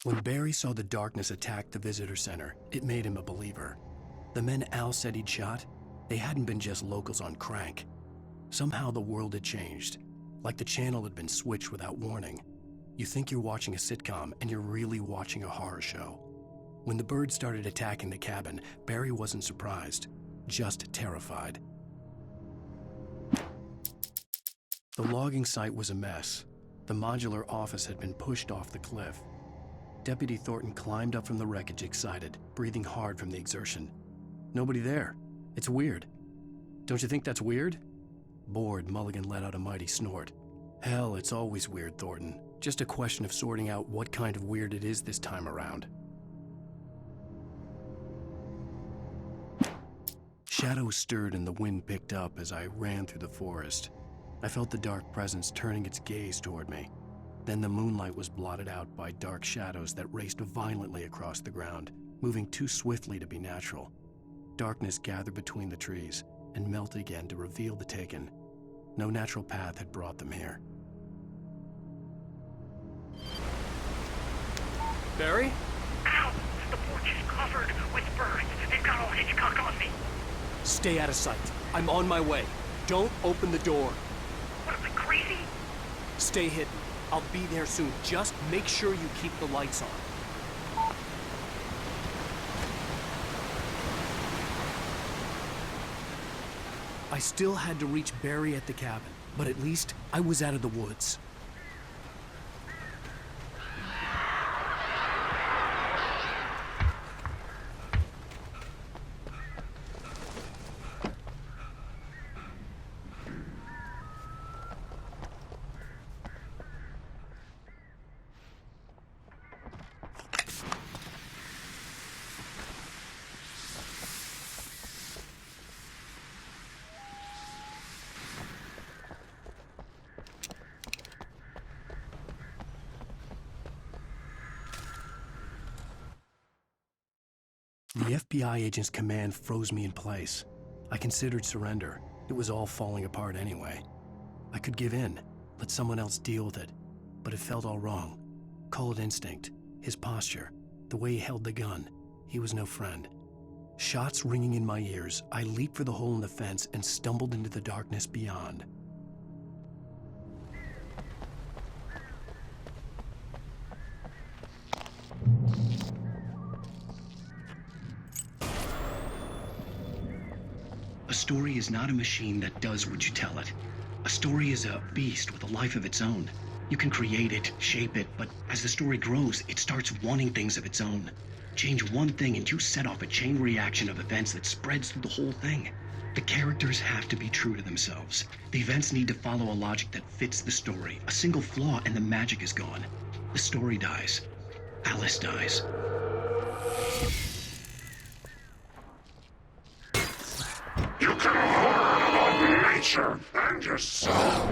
When Barry saw the darkness attack the visitor center, it made him a believer. The men Al said he'd shot, they hadn't been just locals on crank. Somehow the world had changed, like the channel had been switched without warning. You think you're watching a sitcom, and you're really watching a horror show. When the birds started attacking the cabin, Barry wasn't surprised, just terrified. The logging site was a mess. The modular office had been pushed off the cliff. Deputy Thornton climbed up from the wreckage excited, breathing hard from the exertion. Nobody there. It's weird. Don't you think that's weird? Bored, Mulligan let out a mighty snort. Hell, it's always weird, Thornton. Just a question of sorting out what kind of weird it is this time around. Shadows stirred and the wind picked up as I ran through the forest. I felt the dark presence turning its gaze toward me. Then the moonlight was blotted out by dark shadows that raced violently across the ground, moving too swiftly to be natural. Darkness gathered between the trees and melted again to reveal the taken. No natural path had brought them here. Barry? Ow! The porch is covered with birds. They've got all Hitchcock on me. Stay out of sight. I'm on my way. Don't open the door. What am I, crazy? Stay hidden. I'll be there soon. Just make sure you keep the lights on. I still had to reach Barry at the cabin, but at least I was out of the woods. The FBI agent's command froze me in place. I considered surrender. It was all falling apart anyway. I could give in, let someone else deal with it, but it felt all wrong. Call it instinct, his posture, the way he held the gun. He was no friend. Shots ringing in my ears, I leaped for the hole in the fence and stumbled into the darkness beyond. A story is not a machine that does what you tell it. A story is a beast with a life of its own. You can create it, shape it, but as the story grows, it starts wanting things of its own. Change one thing and you set off a chain reaction of events that spreads through the whole thing. The characters have to be true to themselves. The events need to follow a logic that fits the story. A single flaw and the magic is gone. The story dies. Alice dies. You can horror of nature and your soul.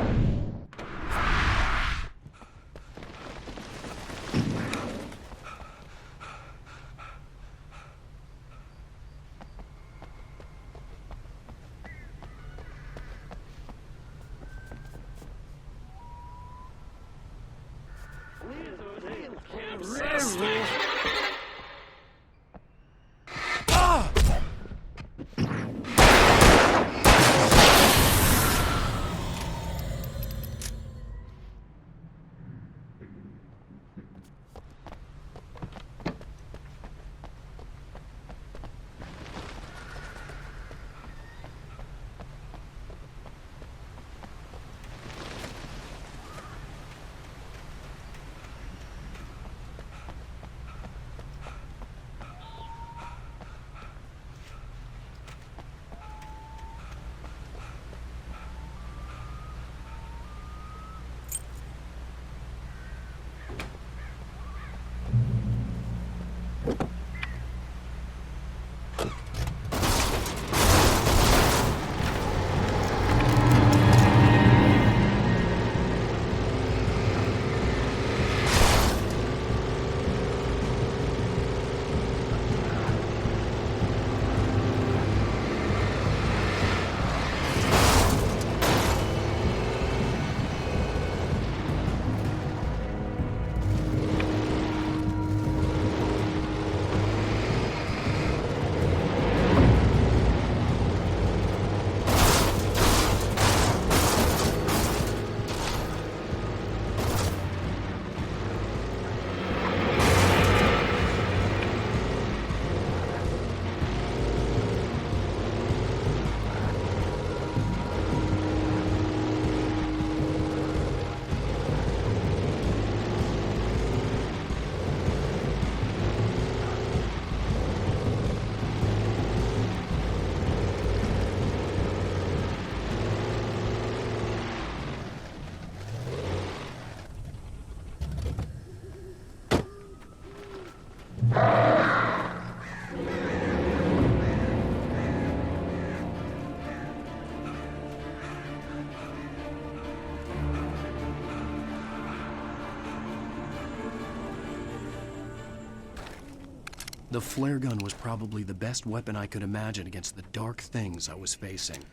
The flare gun was probably the best weapon I could imagine against the dark things I was facing.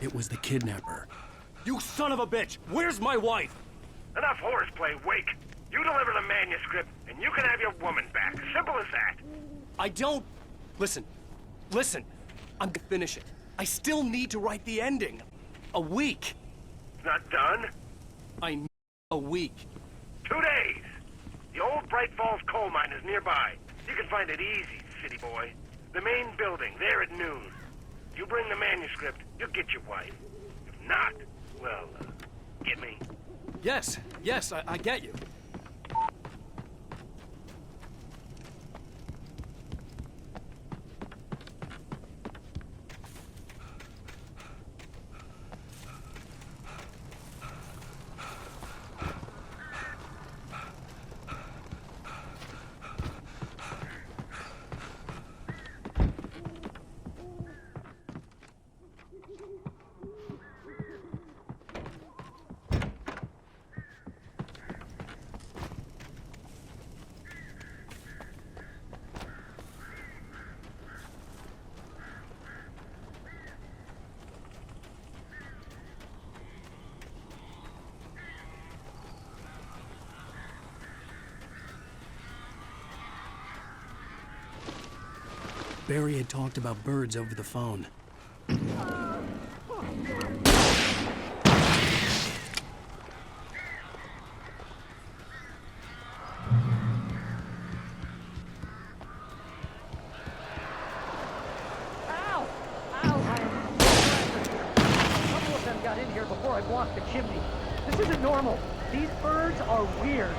It was the kidnapper. You son of a bitch! Where's my wife? Enough horseplay, Wake. You deliver the manuscript, and you can have your woman back. Simple as that. I don't... Listen. I'm gonna finish it. I still need to write the ending. A week. It's not done. I need a week. 2 days. The old Bright Falls coal mine is nearby. You can find it easy, city boy. The main building, there at noon. You bring the manuscript, you'll get your wife. If not, well, get me. Yes, I get you. Barry had talked about birds over the phone. Ow! A couple of them got in here before I blocked the chimney. This isn't normal. These birds are weird.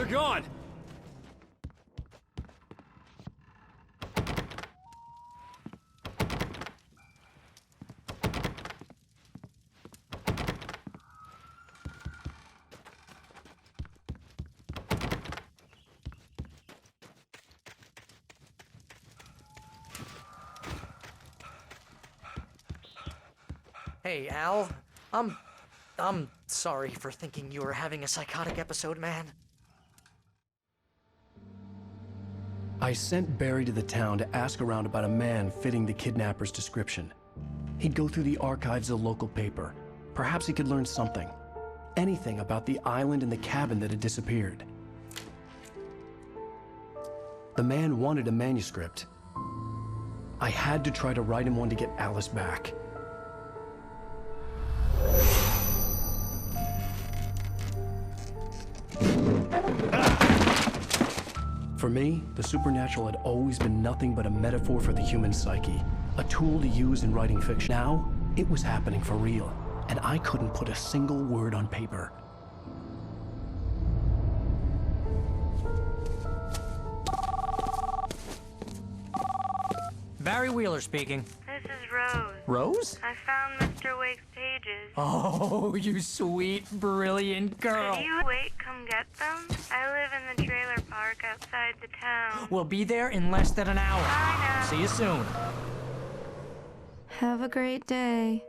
They're gone! Hey, Al. I'm sorry for thinking you were having a psychotic episode, man. I sent Barry to the town to ask around about a man fitting the kidnapper's description. He'd go through the archives of the local paper. Perhaps he could learn something. Anything about the island and the cabin that had disappeared. The man wanted a manuscript. I had to try to write him one to get Alice back. For me, the supernatural had always been nothing but a metaphor for the human psyche, a tool to use in writing fiction. Now, it was happening for real, and I couldn't put a single word on paper. Barry Wheeler speaking. This is Rose. Rose? I found Mr. Wake's pages. Oh, you sweet, brilliant girl. Could you wait, come get them? I live in the trailer park outside the town. We'll be there in less than an hour. Bye now. See you soon. Have a great day.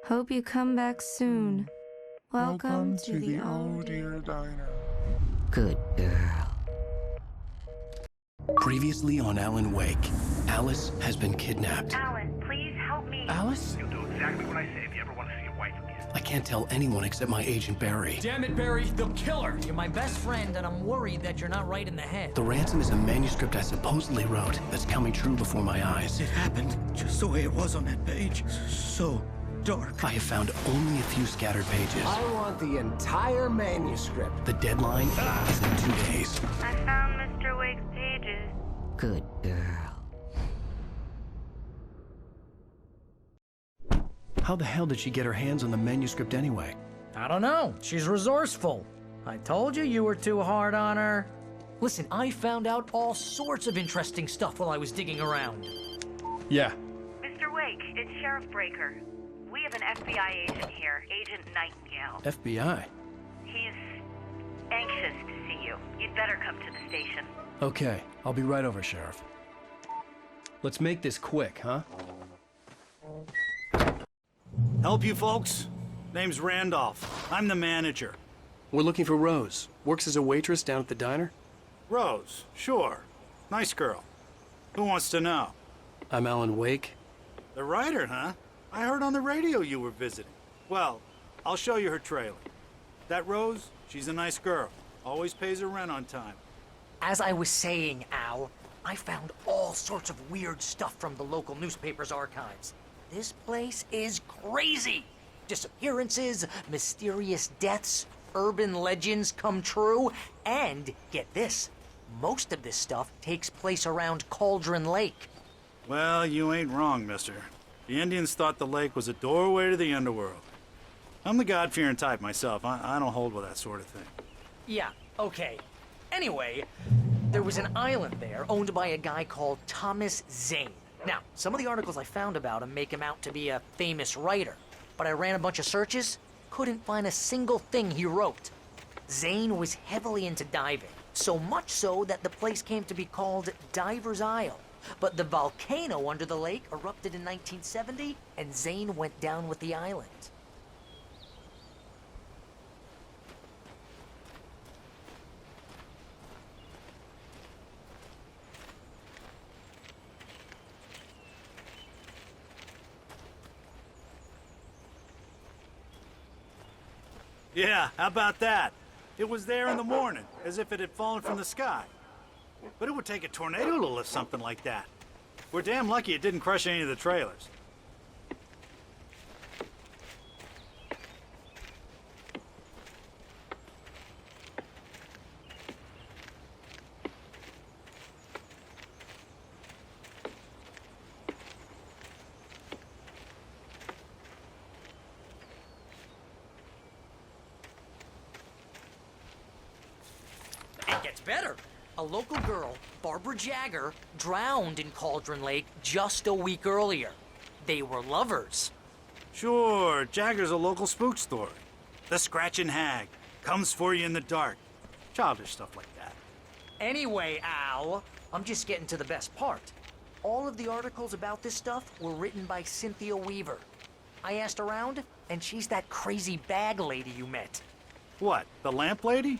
Hope you come back soon. Welcome to the Oh Dear Diner. Good girl. Previously on Alan Wake, Alice has been kidnapped. Alan, please help me. Alice? You'll do exactly what I say if you ever want to see your wife again. I can't tell anyone except my agent Barry. Damn it, Barry, they'll kill her! You're my best friend, and I'm worried that you're not right in the head. The ransom is a manuscript I supposedly wrote that's coming true before my eyes. It happened just the way it was on that page. So dark. I have found only a few scattered pages. I want the entire manuscript. The deadline is in 2 days. I found Mr. Wake's pages. Good girl. How the hell did she get her hands on the manuscript anyway? I don't know. She's resourceful. I told you you were too hard on her. Listen, I found out all sorts of interesting stuff while I was digging around. Yeah. Mr. Wake, it's Sheriff Breaker. We have an FBI agent here, Agent Nightingale. FBI? He's anxious to see you. You'd better come to the station. Okay, I'll be right over, Sheriff. Let's make this quick, huh? Help you folks? Name's Randolph. I'm the manager. We're looking for Rose. Works as a waitress down at the diner. Rose, sure. Nice girl. Who wants to know? I'm Alan Wake. The writer, huh? I heard on the radio you were visiting. Well, I'll show you her trailer. That Rose, she's a nice girl. Always pays her rent on time. As I was saying, Al, I found all sorts of weird stuff from the local newspaper's archives. This place is crazy. Disappearances, mysterious deaths, urban legends come true, and get this, most of this stuff takes place around Cauldron Lake. Well, you ain't wrong, mister. The Indians thought the lake was a doorway to the underworld. I'm the God-fearing type myself. I don't hold with that sort of thing. Yeah, okay. Anyway, there was an island there owned by a guy called Thomas Zane. Now, some of the articles I found about him make him out to be a famous writer, but I ran a bunch of searches, couldn't find a single thing he wrote. Zane was heavily into diving, so much so that the place came to be called Diver's Isle. But the volcano under the lake erupted in 1970, and Zane went down with the island. Yeah, how about that? It was there in the morning, as if it had fallen from the sky. But it would take a tornado to lift something like that. We're damn lucky it didn't crush any of the trailers. Gets better. A local girl, Barbara Jagger, drowned in Cauldron Lake just a week earlier. They were lovers. Sure, Jagger's a local spook story. The Scratching Hag comes for you in the dark. Childish stuff like that. Anyway, Al, I'm just getting to the best part. All of the articles about this stuff were written by Cynthia Weaver. I asked around, and she's that crazy bag lady you met. What, the lamp lady?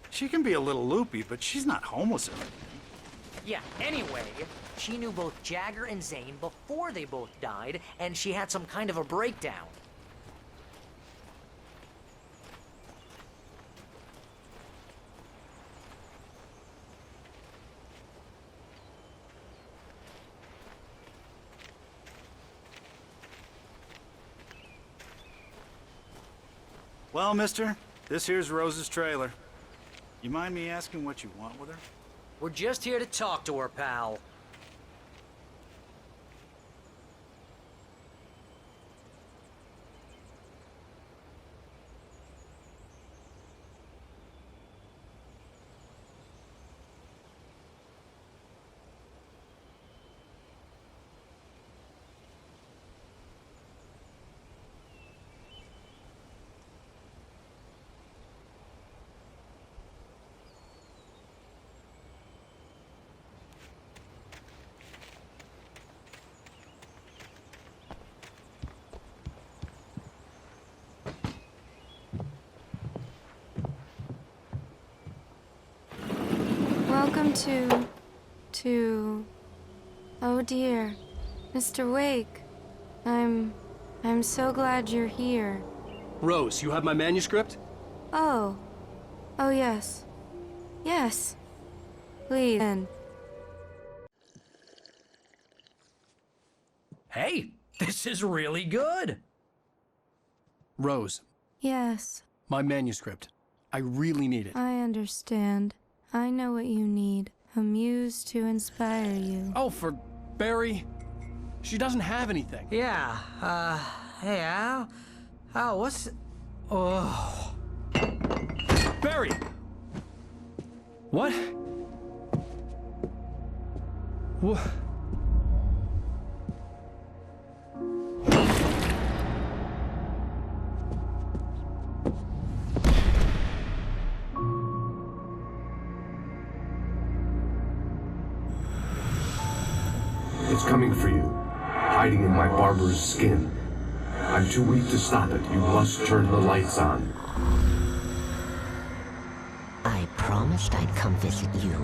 She can be a little loopy, but she's not homeless or anything. Yeah, anyway, she knew both Jagger and Zane before they both died, and she had some kind of a breakdown. Well, mister, this here's Rose's trailer. You mind me asking what you want with her? We're just here to talk to her, pal. Welcome to... Oh dear, Mr. Wake. I'm so glad you're here. Rose, you have my manuscript? Oh. Oh yes. Yes. Please, then. Hey, this is really good. Rose, Yes, my manuscript. I really need it. I understand. I know what you need. A muse to inspire you. Oh, for Barry. She doesn't have anything. Yeah, hey, Al? Al, what's... Oh... Barry! What? What? It's coming for you, hiding in my barber's skin. I'm too weak to stop it. You must turn the lights on. I promised I'd come visit you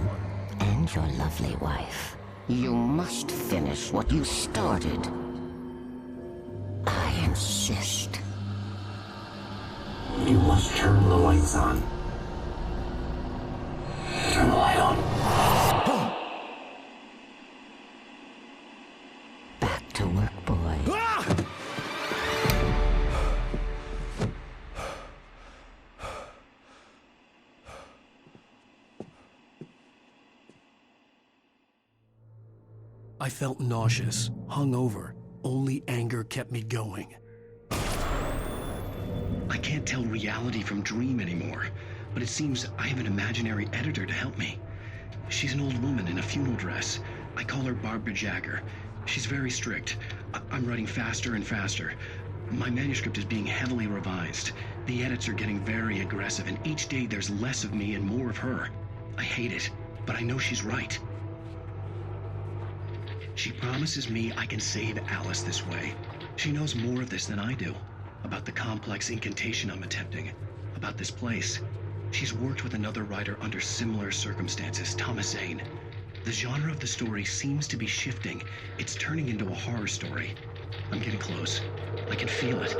and your lovely wife. You must finish what you started. I insist. You must turn the lights on. Turn the light on. Back to work, boy. I felt nauseous, hungover. Only anger kept me going. I can't tell reality from dream anymore, but it seems I have an imaginary editor to help me. She's an old woman in a funeral dress. I call her Barbara Jagger. She's very strict. I'm writing faster and faster. My manuscript is being heavily revised. The edits are getting very aggressive, and each day there's less of me and more of her. I hate it, but I know she's right. She promises me I can save Alice this way. She knows more of this than I do. About the complex incantation I'm attempting. About this place. She's worked with another writer under similar circumstances, Thomas Zane. The genre of the story seems to be shifting. It's turning into a horror story. I'm getting close. I can feel it.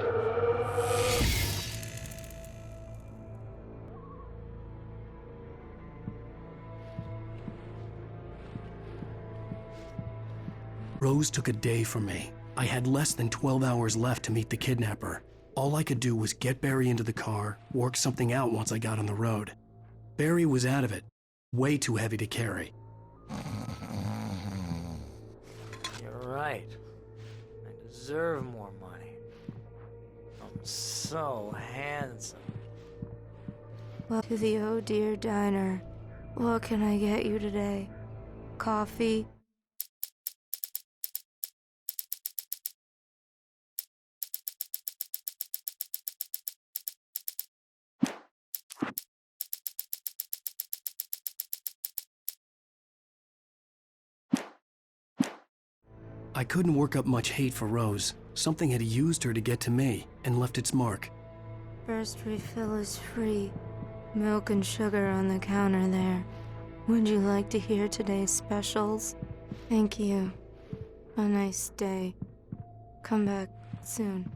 Rose took a day from me. I had less than 12 hours left to meet the kidnapper. All I could do was get Barry into the car, work something out once I got on the road. Barry was out of it. Way too heavy to carry. You're right. I deserve more money. I'm so handsome. Well, to the Oh Dear Diner. What can I get you today? Coffee? I couldn't work up much hate for Rose. Something had used her to get to me and left its mark. First refill is free. Milk and sugar on the counter there. Would you like to hear today's specials? Thank you. A nice day. Come back soon.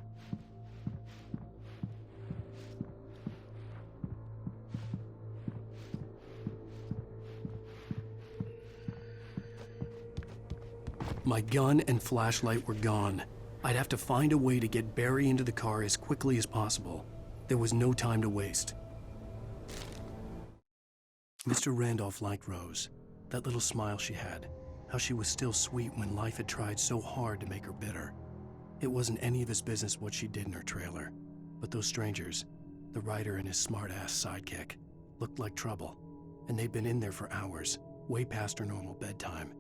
My gun and flashlight were gone. I'd have to find a way to get Barry into the car as quickly as possible. There was no time to waste. Mr. Randolph liked Rose. That little smile she had. How she was still sweet when life had tried so hard to make her bitter. It wasn't any of his business what she did in her trailer. But those strangers, the writer and his smart-ass sidekick, looked like trouble. And they'd been in there for hours, way past her normal bedtime.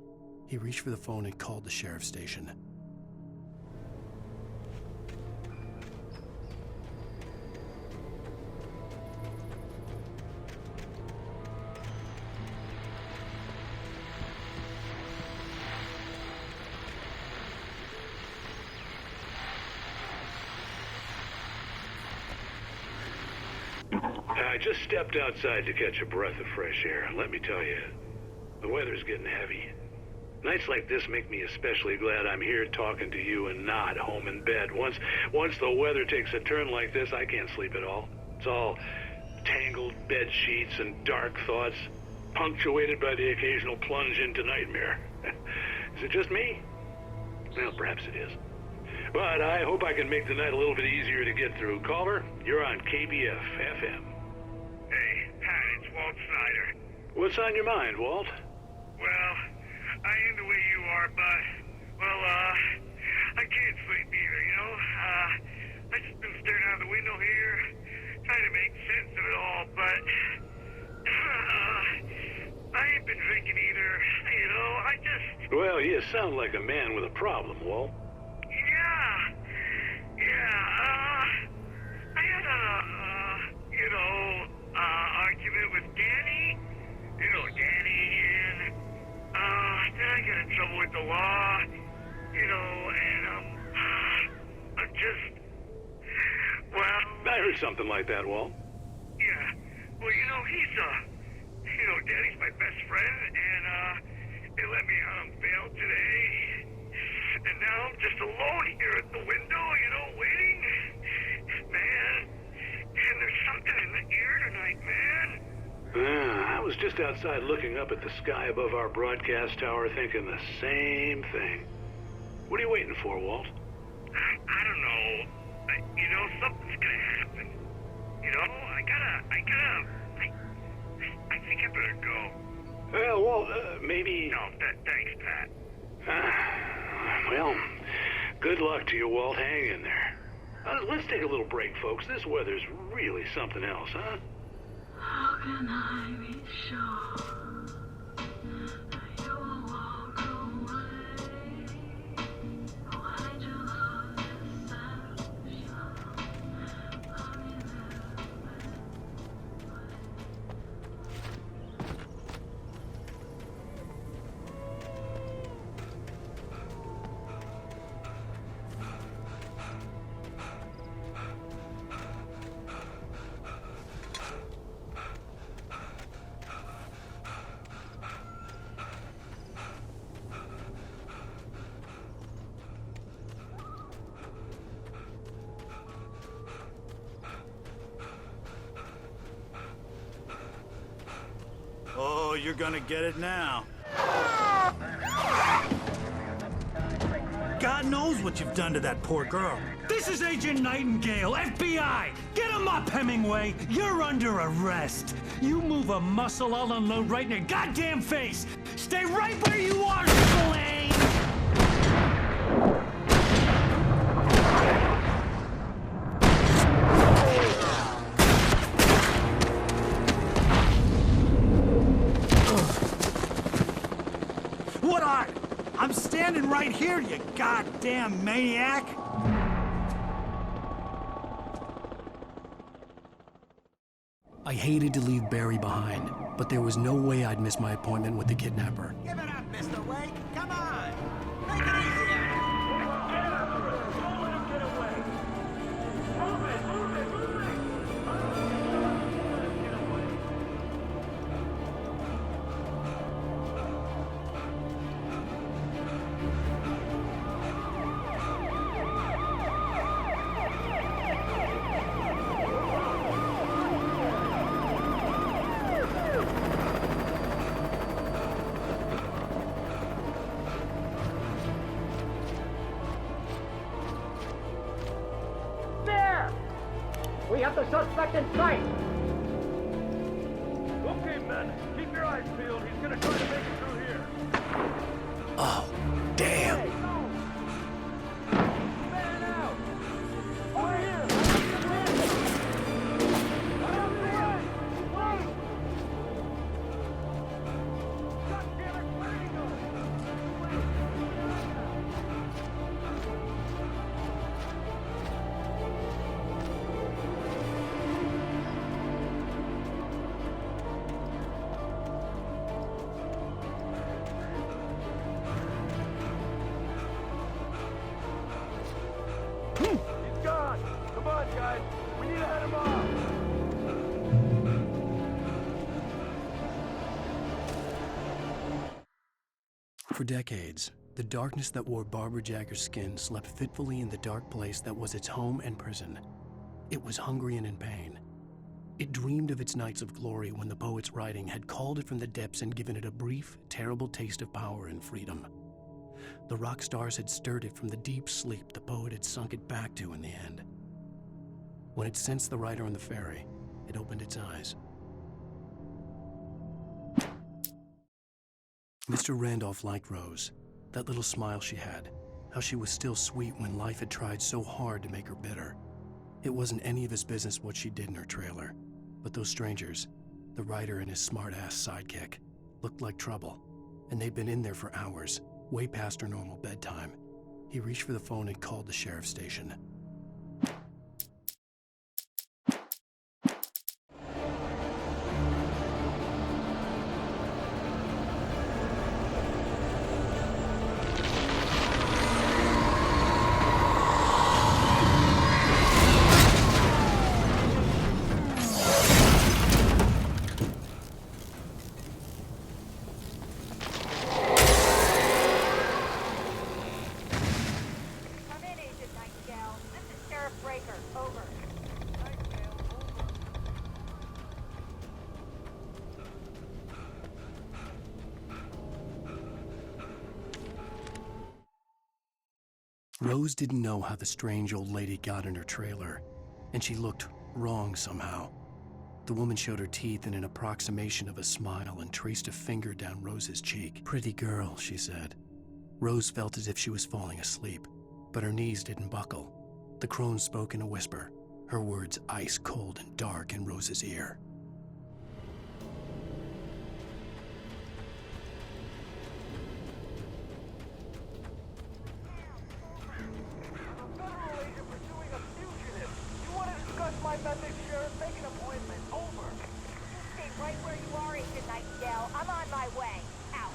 He reached for the phone and called the sheriff's station. I just stepped outside to catch a breath of fresh air. Let me tell you, the weather's getting heavy. Nights like this make me especially glad I'm here talking to you and not home in bed. Once the weather takes a turn like this, I can't sleep at all. It's all tangled bed sheets and dark thoughts, punctuated by the occasional plunge into nightmare. Is it just me? Well, perhaps it is. But I hope I can make the night a little bit easier to get through. Caller, you're on KBF FM. Hey, Pat, it's Walt Snyder. What's on your mind, Walt? Well, I am the way you are, but, well, I can't sleep either, you know? I just been staring out the window here, trying to make sense of it all, but, I ain't been drinking either, you know, I just... Well, you sound like a man with a problem, Walt. I had argument with Danny, and, then I got in trouble with the law, and, I'm just, well... I heard something like that, Walt. Yeah, well, Danny's my best friend, and, they let me out on bail today, and now I'm just alone here at the window, waiting. Man, and there's something in the air tonight, man. I was just outside looking up at the sky above our broadcast tower thinking the same thing. What are you waiting for, Walt? I don't know. Something's gonna happen. I think I better go. Well, Walt, maybe... No, thanks, Pat. Well, good luck to you, Walt. Hang in there. Let's take a little break, folks. This weather's really something else, huh? How can I be sure that you will walk away? Why'd you love this deception? Oh, you're gonna get it now. God knows what you've done to that poor girl. This is Agent Nightingale, FBI! Get him up, Hemingway! You're under arrest! You move a muscle, I'll unload right in your goddamn face! Stay right where you are, Spillane! on! I'm standing right here, you goddamn maniac! I hated to leave Barry behind, but there was no way I'd miss my appointment with the kidnapper. Give it up, Mr. Wake. Come on. Make it easy on him. Get after it. Don't let him get away. Move it, move it, move it. We have the suspect in sight! Okay, men, keep your eyes peeled. He's gonna try to make it through here. Oh, damn! Man out! Over here! He's gone! Come on, guys! We need to head him off! For decades, the darkness that wore Barbara Jagger's skin slept fitfully in the dark place that was its home and prison. It was hungry and in pain. It dreamed of its nights of glory when the poet's writing had called it from the depths and given it a brief, terrible taste of power and freedom. The rock stars had stirred it from the deep sleep the poet had sunk it back to in the end. When it sensed the writer on the ferry, it opened its eyes. Mr. Randolph liked Rose, that little smile she had, how she was still sweet when life had tried so hard to make her bitter. It wasn't any of his business what she did in her trailer, but those strangers, the writer and his smart-ass sidekick, looked like trouble, and they'd been in there for hours, way past her normal bedtime. He reached for the phone and called the sheriff's station. Rose didn't know how the strange old lady got in her trailer, and she looked wrong somehow. The woman showed her teeth in an approximation of a smile and traced a finger down Rose's cheek. "Pretty girl," she said. Rose felt as if she was falling asleep, but her knees didn't buckle. The crone spoke in a whisper, her words ice cold and dark in Rose's ear. My message, Sheriff. Make an appointment. Over. You stay right where you are, Agent Nightingale. I'm on my way. Out.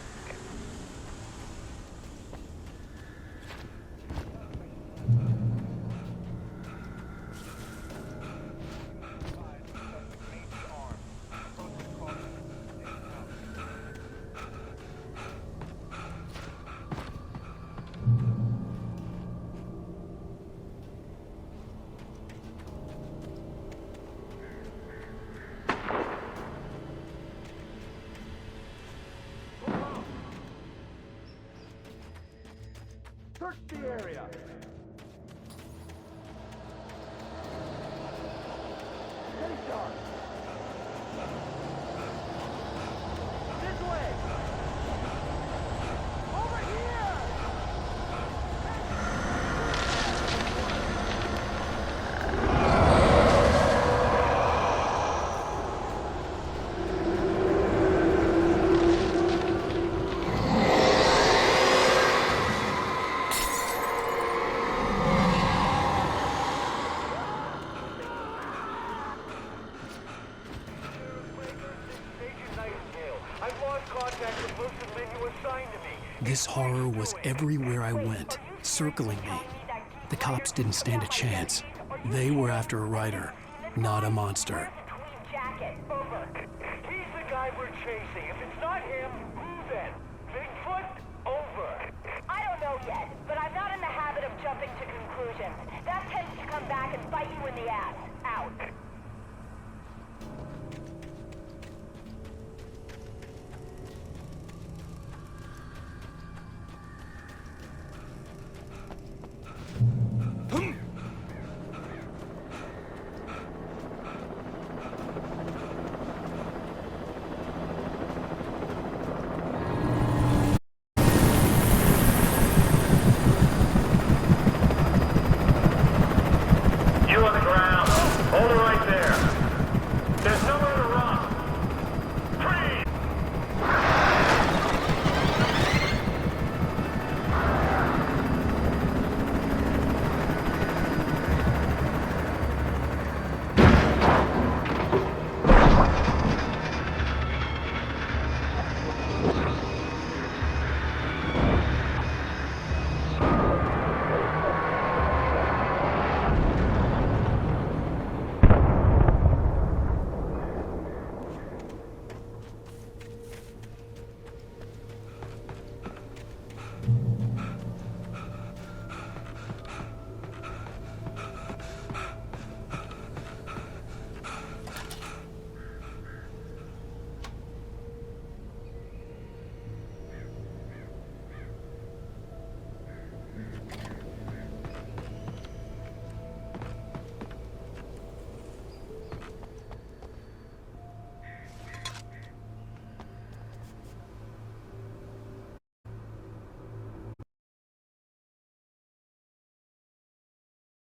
Search the area! Stay sharp! This way! Over here! contact the person you assigned to me. This horror was everywhere I went, circling me. The cops didn't stand a chance. They were after a writer, not a monster.